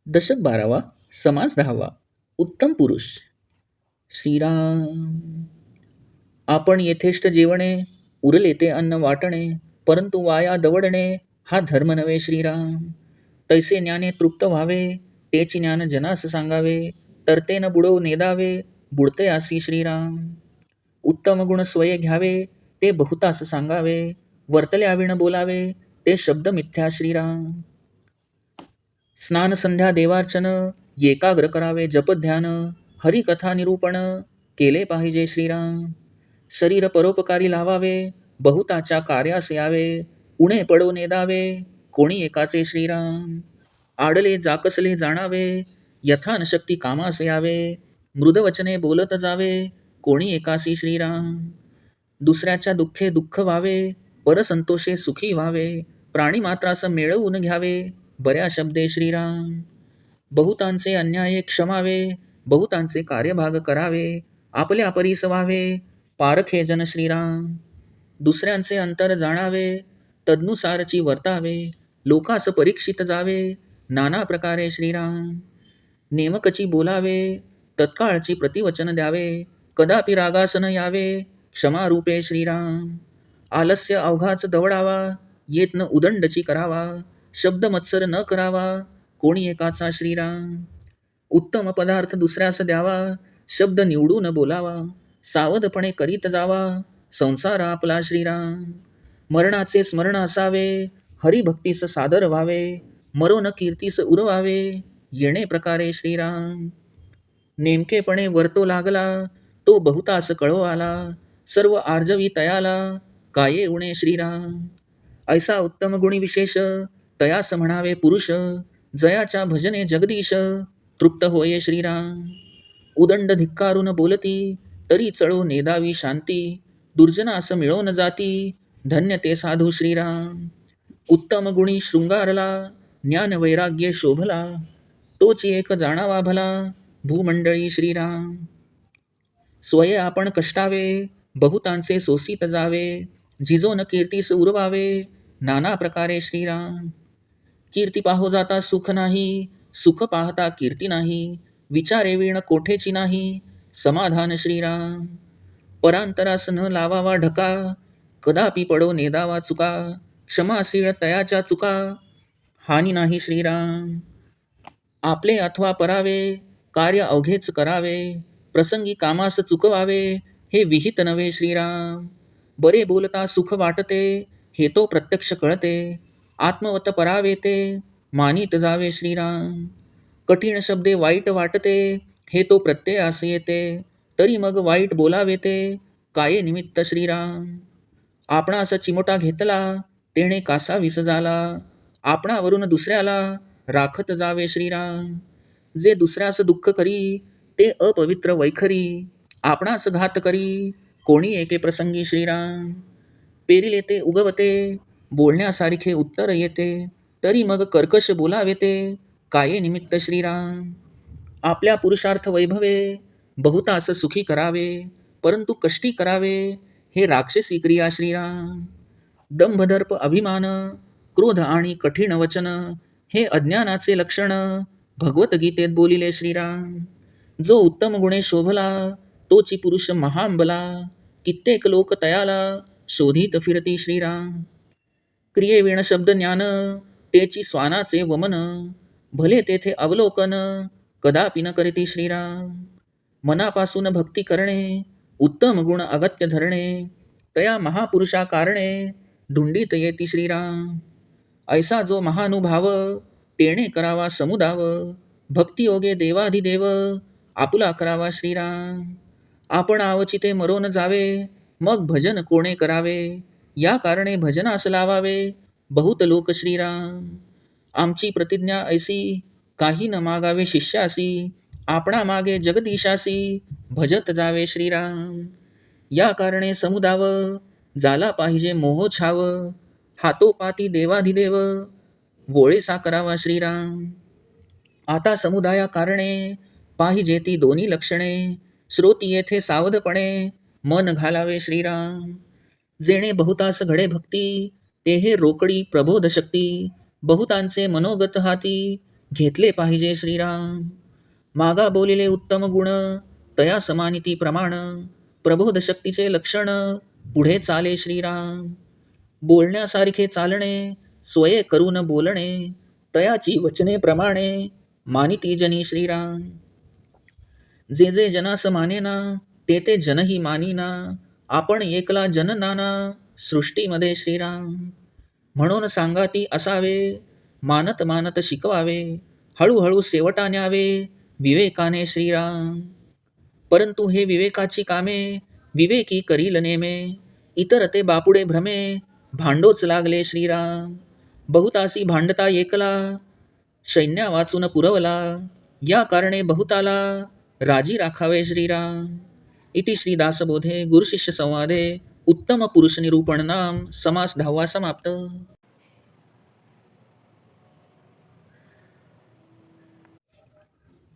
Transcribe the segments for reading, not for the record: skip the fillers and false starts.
दशक 12वा, समास 10वा. उत्तम पुरुष. श्रीराम. आपण यथेष्ट जेवणे, उरले ते अन्न वाटणे, परंतु वाया दवडणे हा धर्म नव्हे श्रीराम. तैसे ज्ञाने तृप्त व्हावे, तेची ज्ञान जनास सांगावे, तर ते न बुडो नेदावे, बुडते आसी श्रीराम. उत्तम गुण स्वये घ्यावे, ते बहुतास सांगावे, वर्तल्या विण बोलावे, ते शब्द मिथ्या श्रीराम. स्नान संध्या देवार्चन, एकाग्र करावे जपध्यान, हरिकथा निरूपण, केले पाहिजे श्रीराम. शरीर परोपकारी लावावे, बहुताच्या कार्यास यावे, उणे पडो नेदावे, कोणी एकाचे श्रीराम. आडले जाकसले जाणावे, यथानशक्ती कामास यावे, मृदवचने बोलत जावे, कोणी एकासी श्रीराम. दुसऱ्याच्या दुःखे दुःख व्हावे, परसंतोषे सुखी व्हावे, प्राणी मात्रास मिळवून घ्यावे, बऱ्या शब्दे श्रीराम. बहुतांचे अन्याय क्षमावे, बहुतांचे कार्यभाग करावे, आपल्या परीस व्हावे, पारखे जन श्रीराम. दुसऱ्यांचे अंतर जाणावे, तदनुसारची वर्तावे, लोकास परीक्षित जावे, नाना प्रकारे श्रीराम. नेमकची बोलावे, तत्काळची प्रतिवचन द्यावे, कदापि रागास न यावे, क्षमारूपे श्रीराम. आलस्य अवघाच दवडावा, येत न उदंडची करावा, शब्द मत्सर न करावा, कोणी एकाचा श्रीराम. उत्तम पदार्थ दुसऱ्यास द्यावा, शब्द निवडून बोलावा, सावधपणे करीत जावा, संसार आपला श्रीराम. मरणाचे स्मरण असावे, हरिभक्तीस सादर व्हावे, मरोन कीर्तीस उरवावे, येणे प्रकारे श्रीराम. नेमकेपणे वर्तो लागला, तो बहुतास कळो आला, सर्व आर्जवी तयाला, काये उणे श्रीराम. ऐसा उत्तम गुणी विशेष, तयास म्हणावे पुरुष, जयाच्या भजने जगदीश, तृप्त होये श्रीराम. उदंड धिक्कारून बोलती, तरी चळो नेदावी शांती, दुर्जनास मिळो न जाती, धन्य ते साधू श्रीराम. उत्तम गुणी शृंगारला, ज्ञान वैराग्य शोभला, तोची एक जाणावा भला, भूमंडळी श्रीराम. स्वये आपण कष्टावे, बहुतांचे सोसीत जावे, झिजोन कीर्तीस उरवावे, नाना प्रकारे श्रीराम. कीर्ती पाहो जाता सुख नाही, सुख पाहता कीर्ती नाही, विचारे वीण कोठेची नाही, समाधान श्रीराम. परांतरास न लावावा ढका, कदापि पडो नेदावा चुका, क्षमाशीळ तयाच्या चुका, हानी नाही श्रीराम. आपले अथवा परावे, कार्य अवघेच करावे, प्रसंगी कामास चुकवावे, हे विहित नव्हे श्रीराम. बरे बोलता सुख वाटते, हे तो प्रत्यक्ष कळते, आत्मवत परावे ते, मानित जावे श्रीराम. कठीण शब्दे वाईट वाटते, हे तो प्रत्ययास येते, तरी मग वाईट बोलावे ते, काये निमित्त श्रीराम. आपणास चिमोटा घेतला, तेणे कासा विस झाला, आपणावरून दुसऱ्याला राखत जावे श्रीराम. जे दुसऱ्यास दुःख करी, ते अपवित्र वैखरी, आपणास घात करी, कोणी एके प्रसंगी श्रीराम. पेरिले ते उगवते, बोलण्यासारखे उत्तर येते, तरी मग कर्कश बोलावे ते, काये निमित्त श्रीराम. आपल्या पुरुषार्थ वैभवे, बहुतास सुखी करावे, परंतु कष्टी करावे, हे राक्षसी क्रिया श्रीराम. दंभदर्प अभिमान, क्रोध आणि कठीण वचन, हे अज्ञानाचे लक्षण, भगवद्गीतेत बोलिले श्रीराम. जो उत्तम गुणे शोभला, तोची पुरुष महांबला, कित्येक लोक तयाला, शोधित फिरती श्रीराम. क्रियेविण शब्द ज्ञान, तेची स्वानाचे वमन, भले तेथे अवलोकन, कदापि न करीती श्रीराम. मनापासून भक्ती करणे, उत्तम गुण अगत्य धरणे, तया महापुरुषा कारणे, धुंडीत येती श्रीराम. ऐसा जो महानुभाव, तेणे करावा समुदाव, भक्तियोगे देवाधिदेव, आपुला करावा श्रीराम. आपण आवचिते मरोन जावे, मग भजन कोणे करावे, या कारणे भजनास लावावे, बहुत लोक श्रीराम. आमची प्रतिज्ञा ऐसी, काही न मागावे शिष्यासी, आपणा मागे जगदीशासी, भजत जावे श्रीराम. या कारणे समुदाव, झाला पाहिजे मोह छाव, हातोपाती देवाधिदेव, वोळेसा करावा श्रीराम. आता समुदाया कारणे, पाहिजे ती दोन्ही लक्षणे, श्रोती येथे सावधपणे, मन घालावे श्रीराम. जेणे बहुतास घडे भक्ती, ते हे रोकडी प्रबोध शक्ती, बहुतांचे मनोगत हाती, घेतले पाहिजे श्रीराम. मागा बोलिले उत्तम गुण, तया समानिती प्रमाण, प्रबोध शक्तीचे लक्षण, पुढे चाले श्रीराम. बोलण्यासारखे चालणे, स्वये करून बोलणे, तयाची वचने प्रमाणे, मानिती जनी श्रीराम. जे जे जनास मानेना, ते ते जनही मानिना, आपण एकला जन नाना, सृष्टीमध्ये श्रीराम. म्हणून सांगाती असावे, मानत मानत शिकवावे, हळूहळू सेवटा न्यावे, विवेकाने श्रीराम. परंतु हे विवेकाची कामे, विवेकी करील नेमे, इतर ते बापुडे भ्रमे, भांडोच लागले श्रीराम. बहुतासी भांडता एकला, सैन्या वाचून पुरवला, या कारणे बहुताला, राजी राखावे श्रीराम. इति श्री दासबोधे गुरुशिष्य संवादे उत्तम पुरुष निरूपण नाम समास 10वा समाप्त.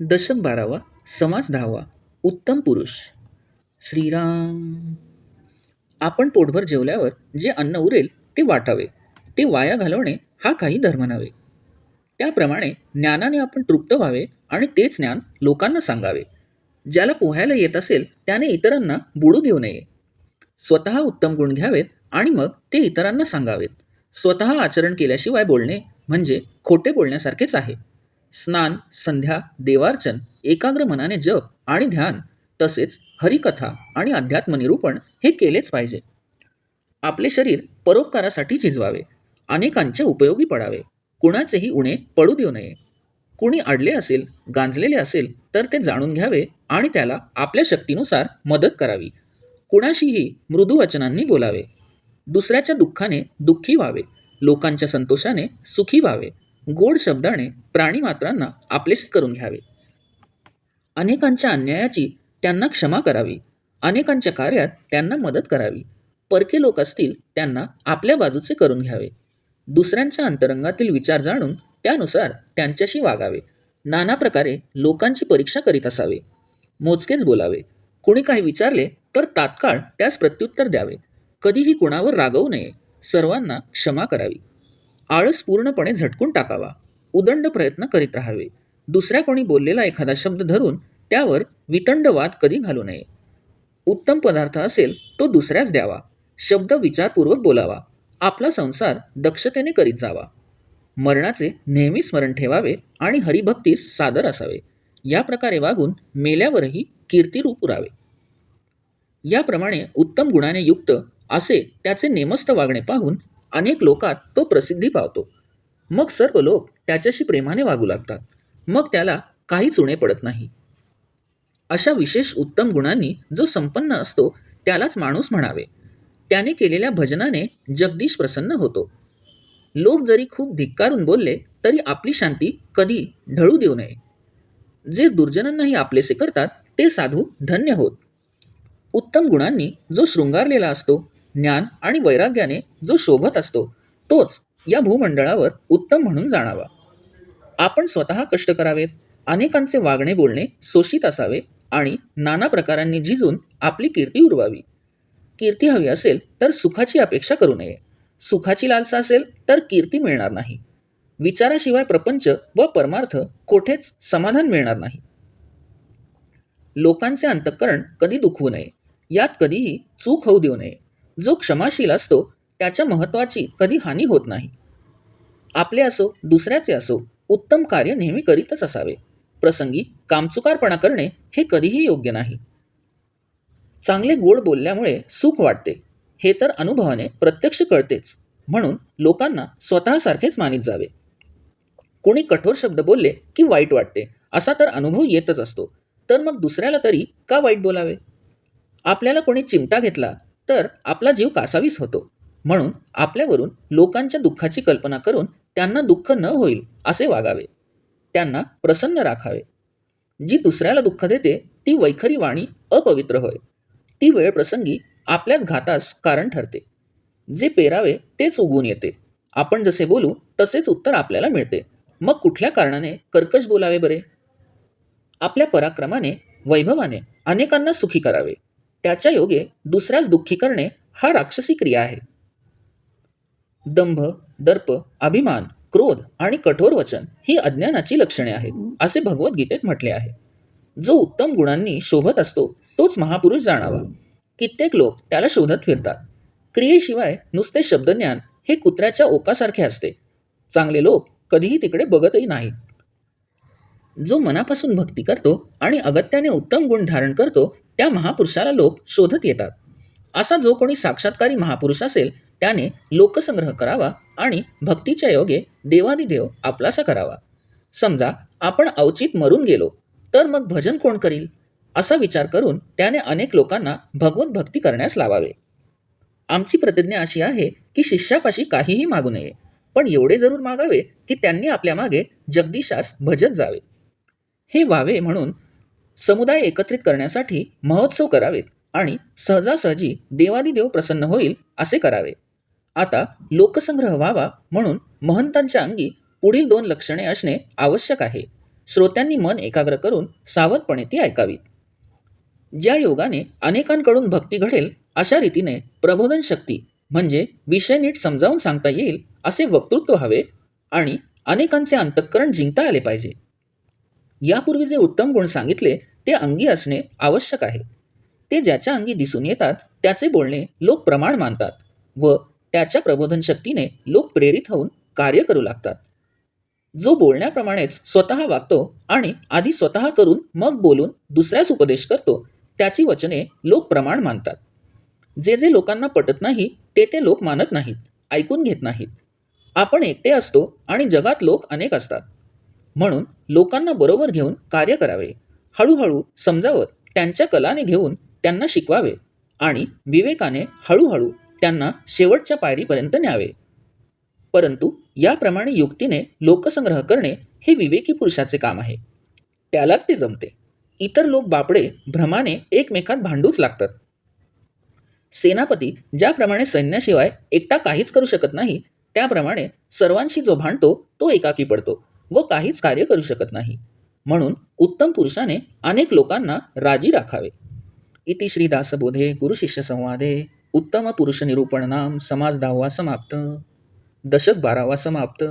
दशक 12वा समास 10वा उत्तम पुरुष. श्रीराम. आपण पोटभर जेवल्यावर जे अन्न उरेल ते वाटावे, ते वाया घालवणे हा काही धर्म नव्हे. त्याप्रमाणे ज्ञानाने आपण तृप्त व्हावे आणि तेच ज्ञान लोकांना सांगावे. ज्याला पोहायला येत असेल त्याने इतरांना बुडू देऊ नये. स्वतः उत्तम गुण घ्यावेत आणि मग ते इतरांना सांगावेत. स्वतः आचरण केल्याशिवाय बोलणे म्हणजे खोटे बोलण्यासारखेच आहे. स्नान, संध्या, देवार्चन, एकाग्र मनाने जप आणि ध्यान, तसेच हरिकथा आणि अध्यात्म निरूपण हे केलेच पाहिजे. आपले शरीर परोपकारासाठी झिजवावे, अनेकांचे उपयोगी पडावे, कुणाचेही उणे पडू देऊ नये. कुणी अडले असेल, गांजलेले असेल तर ते जाणून घ्यावे आणि त्याला आपल्या शक्तीनुसार मदत करावी. कुणाशीही मृदू वचनांनी बोलावे. दुसऱ्याच्या दुःखाने दुःखी व्हावे, लोकांच्या संतोषाने सुखी व्हावे. गोड शब्दाने प्राणीमात्रांना आपलेसे करून घ्यावे. अनेकांच्या अन्यायाची त्यांना क्षमा करावी. अनेकांच्या कार्यात त्यांना मदत करावी. परके लोक असतील त्यांना आपल्या बाजूचे करून घ्यावे. दुसऱ्यांच्या अंतरंगातील विचार जाणून त्यानुसार त्यांच्याशी वागावे. नाना प्रकारे लोकांची परीक्षा करीत असावे. मोजकेच बोलावे. कुणी काही विचारले तर तात्काळ त्यास प्रत्युत्तर द्यावे. कधीही कुणावर रागवू नये. सर्वांना क्षमा करावी. आळस पूर्णपणे झटकून टाकावा. उदंड प्रयत्न करीत राहावे. दुसऱ्या कोणी बोललेला एखादा शब्द धरून त्यावर वितंडवाद कधी घालू नये. उत्तम पदार्थ असेल तो दुसऱ्यास द्यावा. शब्द विचारपूर्वक बोलावा. आपला संसार दक्षतेने करीत जावा. मरणाचे नेहमी स्मरण ठेवावे आणि हरिभक्तीस सादर असावे. या प्रकारे वागून मेल्यावरही कीर्तिरूप पुरावे. याप्रमाणे उत्तम गुणाने युक्त असे त्याचे नेमस्त वागणे पाहून अनेक लोकात तो प्रसिद्धी पावतो. मग सर्व लोक त्याच्याशी प्रेमाने वागू लागतात. मग त्याला काहीच उणे पडत नाही. अशा विशेष उत्तम गुणांनी जो संपन्न असतो त्यालाच माणूस म्हणावे. त्याने केलेल्या भजनाने जगदीश प्रसन्न होतो. लोक जरी खूप धिक्कारून बोलले तरी आपली शांती कधी ढळू देऊ नये. जे दुर्जनांनाही आपलेसे करतात ते साधू धन्य होत. उत्तम गुणांनी जो शृंगारलेला असतो, ज्ञान आणि वैराग्याने जो शोभत असतो, तोच या भूमंडळावर उत्तम म्हणून जाणावा. आपण स्वतः कष्ट करावेत. अनेकांचे वागणे बोलणे शोषित असावे आणि नाना प्रकारांनी झिजून आपली कीर्ती उरवावी. कीर्ती हवी असेल तर सुखाची अपेक्षा करू नये. सुखाची लालसा असेल तर कीर्ती मिळणार नाही. विचाराशिवाय प्रपंच व परमार्थ कोठेच समाधान मिळणार नाही. लोकांचे अंतःकरण कधी दुखवू नये. यात कधीही चूक होऊ देऊ नये. जो क्षमाशील असतो त्याच्या महत्त्वाची कधी हानी होत नाही. आपले असो दुसऱ्याचे असो उत्तम कार्य नेहमी करीतच असावे. प्रसंगी कामचुकारपणा करणे हे कधीही योग्य नाही. चांगले गोड बोलल्यामुळे सुख वाटते हे तर अनुभवाने प्रत्यक्ष कळतेच. म्हणून लोकांना स्वतःसारखेच मानित जावे. कोणी कठोर शब्द बोलले की वाईट वाटते असा तर अनुभव येतच असतो. तर मग दुसऱ्याला तरी का वाईट बोलावे. आपल्याला कोणी चिमटा घेतला तर आपला जीव कासावीस होतो. म्हणून आपल्यावरून लोकांच्या दुःखाची कल्पना करून त्यांना दुःख न होईल असे वागावे. त्यांना प्रसन्न राखावे. जी दुसऱ्याला दुःख देते ती वैखरी वाणी अपवित्र होय. ती वेळ प्रसंगी आपल्याच घातास कारण ठरते. जे पेरावे तेच उगवून येते. आपण जसे बोलू तसेच उत्तर आपल्याला मिळते. मग कुठल्या कारणाने कर्कश बोलावे बरे. आपल्या पराक्रमाने वैभवाने अनेकांना सुखी करावे. त्याच्या योगे दुसऱ्यास दुःखी करणे हा राक्षसी क्रिया आहे. दंभ, दर्प, अभिमान, क्रोध आणि कठोर वचन ही अज्ञानाची लक्षणे आहेत, असे भगवद्गीतेत म्हटले आहे. जो उत्तम गुणांनी शोभत असतो तोच महापुरुष जाणावा. कित्येक लोक त्याला शोधत फिरतात. क्रियेशिवाय नुसते शब्दज्ञान हे कुत्र्याच्या ओकासारखे असते. चांगले लोक कधीही तिकडे बघतही नाहीत. जो मनापासून भक्ती करतो आणि अगत्याने उत्तम गुण धारण करतो त्या महापुरुषाला लोक शोधत येतात. असा जो कोणी साक्षात्कारी महापुरुष असेल त्याने लोकसंग्रह करावा आणि भक्तीच्या योगे देवादिदेव आपलासा करावा. समजा आपण अवचित मरून गेलो तर मग भजन कोण करील, असा विचार करून त्याने अनेक लोकांना भगवत भक्ती करण्यास लावावे. आमची प्रतिज्ञा अशी आहे की शिष्यापाशी काहीही मागू नये, पण एवढे जरूर मागावे की त्यांनी आपल्या मागे जगदीशास भजत जावे. हे व्हावे म्हणून समुदाय एकत्रित करण्यासाठी महोत्सव करावेत आणि सहजासहजी देवादिदेव प्रसन्न होईल असे करावे. आता लोकसंग्रह व्हावा म्हणून महंतांच्या अंगी पुढील 2 लक्षणे असणे आवश्यक आहे. श्रोत्यांनी मन एकाग्र करून सावधपणे ती ऐकावीत. ज्या योगाने अनेकांकडून भक्ती घडेल अशा रीतीने प्रबोधन शक्ती म्हणजे विषय नीट समजावून सांगता येईल असे वक्तृत्व हवे आणि अनेकांचे अंतःकरण जिंकता आले पाहिजे. यापूर्वी जे उत्तम गुण सांगितले ते अंगी असणे आवश्यक आहे. ते ज्याच्या अंगी दिसून येतात त्याचे बोलणे लोक प्रमाण मानतात व त्याच्या प्रबोधन शक्तीने लोक प्रेरित होऊन कार्य करू लागतात. जो बोलण्याप्रमाणेच स्वतः वागतो आणि आधी स्वतः करून मग बोलून दुसऱ्यास उपदेश करतो त्याची वचने लोक प्रमाण मानतात. जे जे लोकांना पटत नाही ते ते लोक मानत नाहीत, ऐकून घेत नाहीत. आपण एकटे असतो आणि जगात लोक अनेक असतात. म्हणून लोकांना बरोबर घेऊन कार्य करावे. हळूहळू समजावत त्यांच्या कलाने घेऊन त्यांना शिकवावे आणि विवेकाने हळूहळू त्यांना शेवटच्या पायरीपर्यंत न्यावे. परंतु याप्रमाणे युक्तीने लोकसंग्रह करणे हे विवेकी पुरुषाचे काम आहे. त्यालाच ते जमते. इतर लोक बापडे भ्रमाने एकमेकात भांडूच लागतात. सेनापती ज्याप्रमाणे सैन्याशिवाय एकटा काहीच करू शकत नाही त्याप्रमाणे सर्वांशी जो भांडतो तो एकाकी पडतो व काहीच कार्य करू शकत नाही. म्हणून उत्तम पुरुषाने अनेक लोकांना राजी राखावे. इति श्री दासबोधे गुरुशिष्य संवादे उत्तम पुरुष निरूपण नाम समाज 10वा समाप्त. दशक 12वा समाप्त.